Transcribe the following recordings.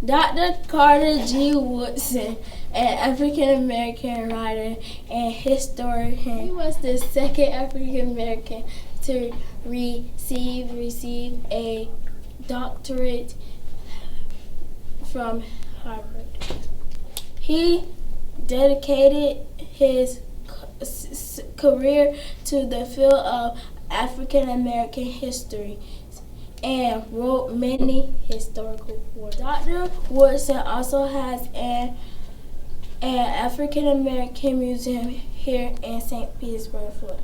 Dr. Carter G. Woodson, an African-American writer and historian. He was the second African-American to receive a doctorate from Harvard. He dedicated his career to the field of African-American history and wrote many historical works. Dr. Woodson also has an African-American museum here in St. Petersburg, Florida.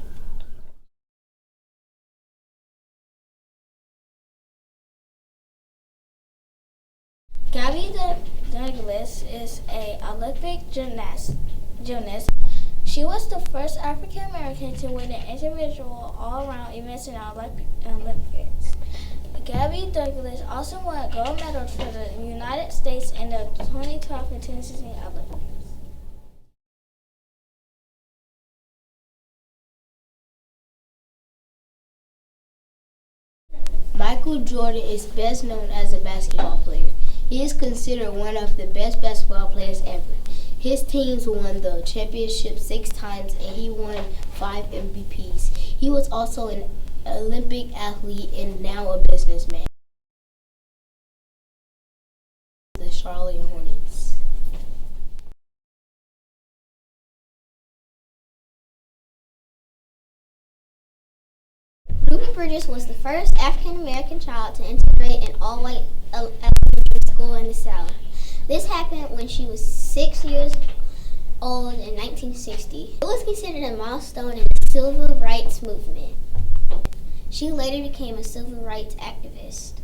Gabby Douglas is an Olympic gymnast. She was the first African American to win an individual all-around events in the Olympics. Gabby Douglas also won gold medals for the United States in the 2012 and 2016 Olympics. Michael Jordan is best known as a basketball player. He is considered one of the best basketball players ever. His teams won the championship 6 times and he won 5 MVPs. He was also an Olympic athlete and now a businessman. The Charlotte Hornets. Ruby Bridges was the first African American child to integrate an all-white elementary school in the South. This happened when she was 6 years old in 1960. It was considered a milestone in the civil rights movement. She later became a civil rights activist.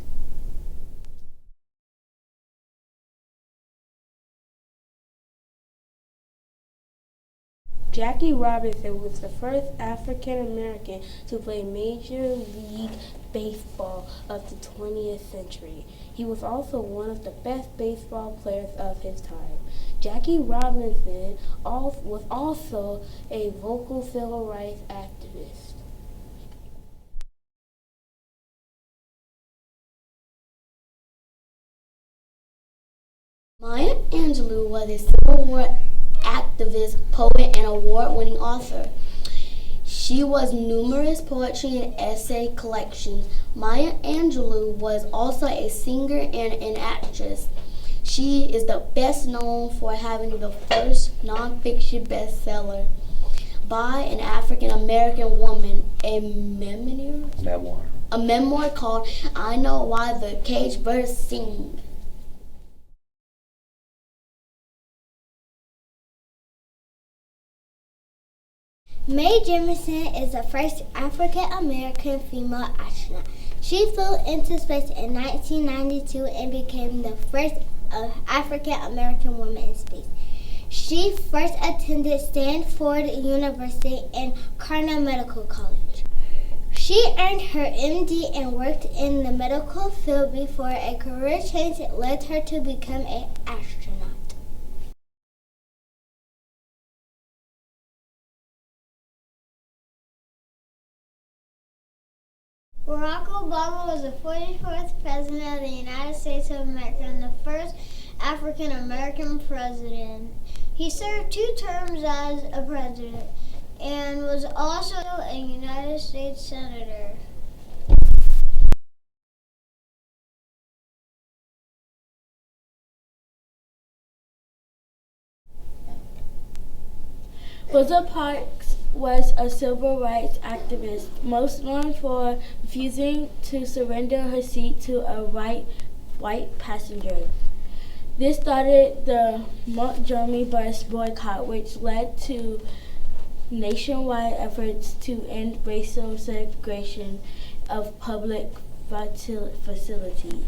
Jackie Robinson was the first African American to play Major League Baseball of the 20th century. He was also one of the best baseball players of his time. Jackie Robinson was also a vocal civil rights activist. Maya Angelou was a Civil War activist, poet, and award-winning author. She was numerous poetry and essay collections. Maya Angelou was also a singer and an actress. She is the best known for having the first nonfiction bestseller by an African American woman, a memoir called I Know Why the Caged Birds Sing. Mae Jemison is the first African American female astronaut. She flew into space in 1992 and became the first African American woman in space. She first attended Stanford University and Cornell Medical College. She earned her MD and worked in the medical field before a career change led her to become an astronaut. Barack Obama was the 44th President of the United States of America and the first African American president. He served 2 terms as a president and was also a United States Senator. Rosa Parks was a civil rights activist, most known for refusing to surrender her seat to a white passenger. This started the Montgomery bus boycott, which led to nationwide efforts to end racial segregation of public facilities.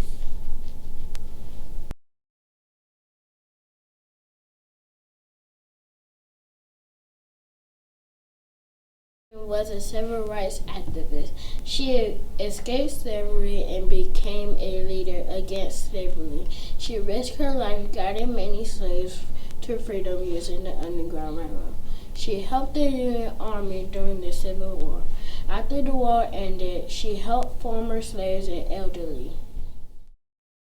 Was a civil rights activist. She escaped slavery and became a leader against slavery. She risked her life guiding many slaves to freedom using the Underground Railroad. She helped the Union Army during the Civil War. After the war ended, she helped former slaves and elderly.